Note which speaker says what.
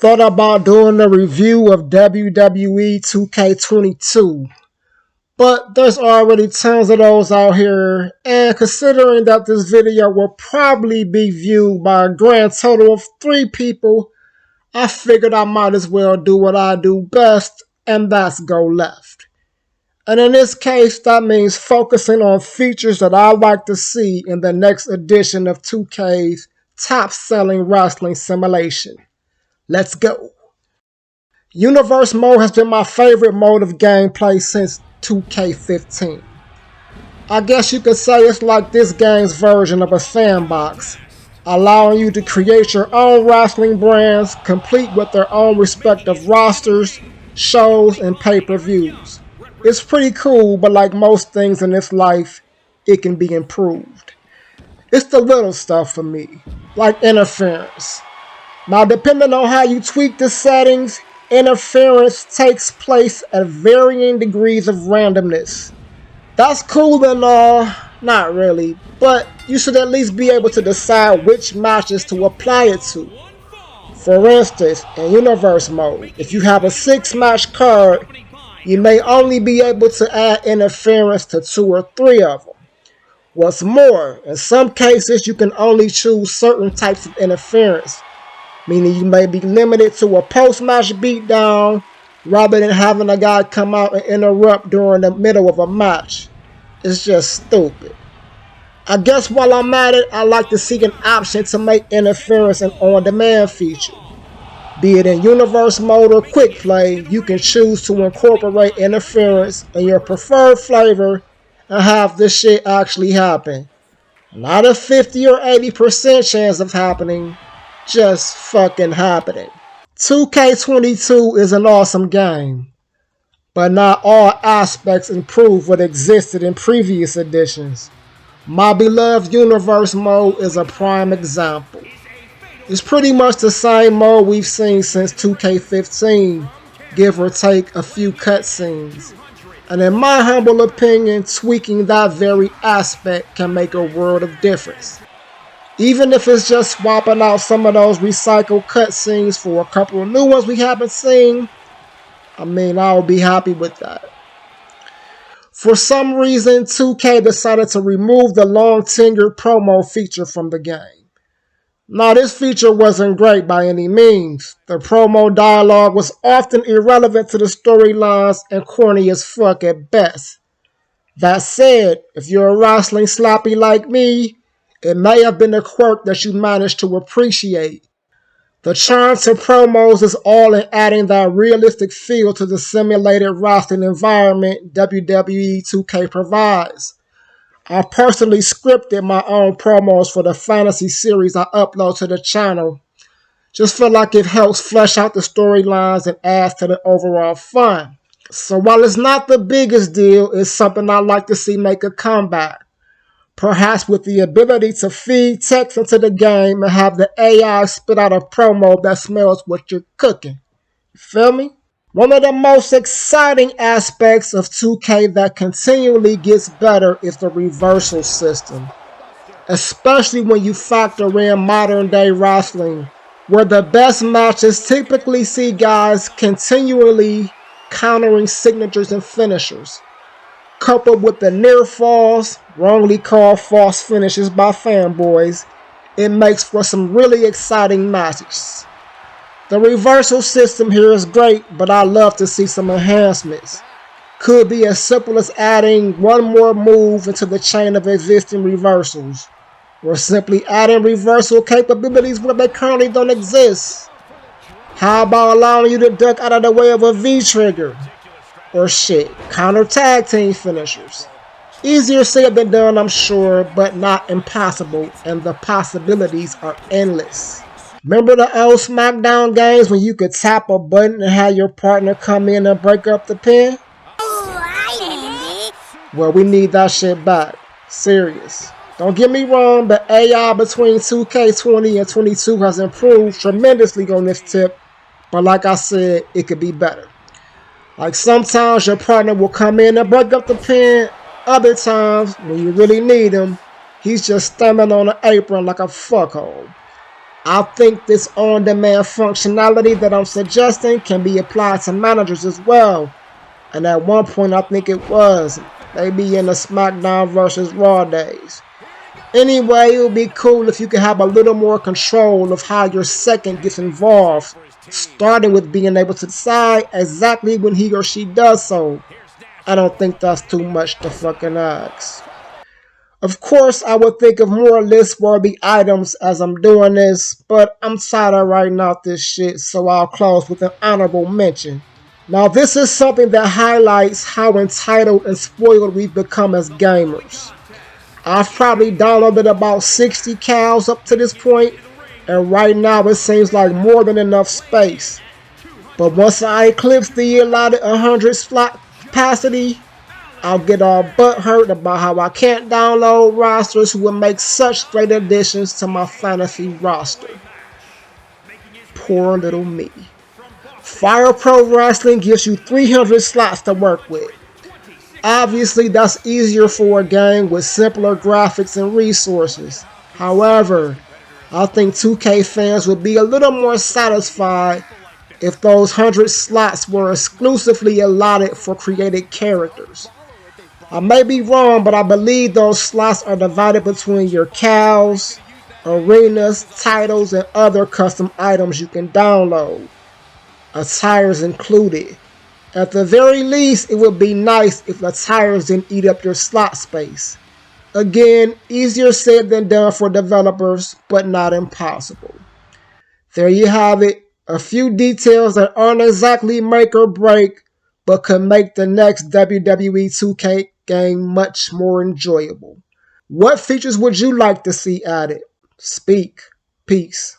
Speaker 1: thought about doing a review of WWE 2K23, but there's already tons of those out here, and considering that this video will probably be viewed by a grand total of 3 people, I figured I might as well do what I do best, and that's go left. And in this case, that means focusing on features that I like to see in the next edition of 2K's top-selling wrestling simulation. Let's go. Universe mode has been my favorite mode of gameplay since 2K15. I guess you could say it's like this game's version of a sandbox, allowing you to create your own wrestling brands, complete with their own respective rosters, shows, and pay-per-views. It's pretty cool, but like most things in this life, it can be improved. It's the little stuff for me, like interference. Now, depending on how you tweak the settings, interference takes place at varying degrees of randomness. That's cool and all, not really, but you should at least be able to decide which matches to apply it to. For instance, in Universe mode, if you have a 6-match card, you may only be able to add interference to 2 or 3 of them. What's more, in some cases you can only choose certain types of interference, meaning you may be limited to a post-match beatdown rather than having a guy come out and interrupt during the middle of a match. It's just stupid. I guess while I'm at it, I like to see an option to make interference an on-demand feature. Be it in Universe mode or Quick Play, you can choose to incorporate interference in your preferred flavor and have this shit actually happen. Not a 50 or 80% chance of happening, just fucking happening. 2K22 is an awesome game, but not all aspects improve what existed in previous editions. My beloved Universe mode is a prime example. It's pretty much the same mode we've seen since 2K15, give or take a few cutscenes. And in my humble opinion, tweaking that very aspect can make a world of difference. Even if it's just swapping out some of those recycled cutscenes for a couple of new ones we haven't seen, I'll be happy with that. For some reason, 2K decided to remove the long-tenured promo feature from the game. Now, this feature wasn't great by any means. The promo dialogue was often irrelevant to the storylines and corny as fuck at best. That said, if you're a wrestling sloppy like me, it may have been a quirk that you managed to appreciate. The charm to promos is all in adding that realistic feel to the simulated wrestling environment WWE 2K provides. I personally scripted my own promos for the fantasy series I upload to the channel. Just feel like it helps flesh out the storylines and adds to the overall fun. So while it's not the biggest deal, it's something I'd like to see make a comeback. Perhaps with the ability to feed text into the game and have the AI spit out a promo that smells what you're cooking. You feel me? One of the most exciting aspects of 2K that continually gets better is the reversal system. Especially when you factor in modern day wrestling, where the best matches typically see guys continually countering signatures and finishers. Coupled with the near falls, wrongly called false finishes by fanboys, it makes for some really exciting matches. The reversal system here is great, but I'd love to see some enhancements. Could be as simple as adding one more move into the chain of existing reversals, or simply adding reversal capabilities where they currently don't exist. How about allowing you to duck out of the way of a V-trigger? Or shit, counter tag team finishers. Easier said than done, I'm sure, but not impossible, and the possibilities are endless. Remember the old SmackDown games when you could tap a button and have your partner come in and break up the pin? Well, we need that shit back. Serious. Don't get me wrong, the AI between 2K20 and 22 has improved tremendously on this tip, but like I said, it could be better. Like sometimes your partner will come in and break up the pin, other times when you really need him, he's just standing on an apron like a fuckhole. I think this on-demand functionality that I'm suggesting can be applied to managers as well. And at one point I think it was, maybe in the SmackDown vs. Raw days. Anyway, it would be cool if you could have a little more control of how your second gets involved, starting with being able to decide exactly when he or she does so. I don't think that's too much to fucking ask. Of course, I would think of more list-worthy items as I'm doing this, but I'm tired of writing out this shit, so I'll close with an honorable mention. Now, this is something that highlights how entitled and spoiled we've become as gamers. I've probably downloaded about 60 cows up to this point, and right now it seems like more than enough space. But once I eclipse the allotted 100 slot capacity, I'll get all butthurt about how I can't download rosters who would make such great additions to my fantasy roster. Poor little me. Fire Pro Wrestling gives you 300 slots to work with. Obviously, that's easier for a game with simpler graphics and resources. However, I think 2K fans would be a little more satisfied if those 100 slots were exclusively allotted for created characters. I may be wrong, but I believe those slots are divided between your cows, arenas, titles, and other custom items you can download. Attires included. At the very least, it would be nice if attires didn't eat up your slot space. Again, easier said than done for developers, but not impossible. There you have it. A few details that aren't exactly make or break, but could make the next WWE 2K game much more enjoyable. What features would you like to see added? Speak. Peace.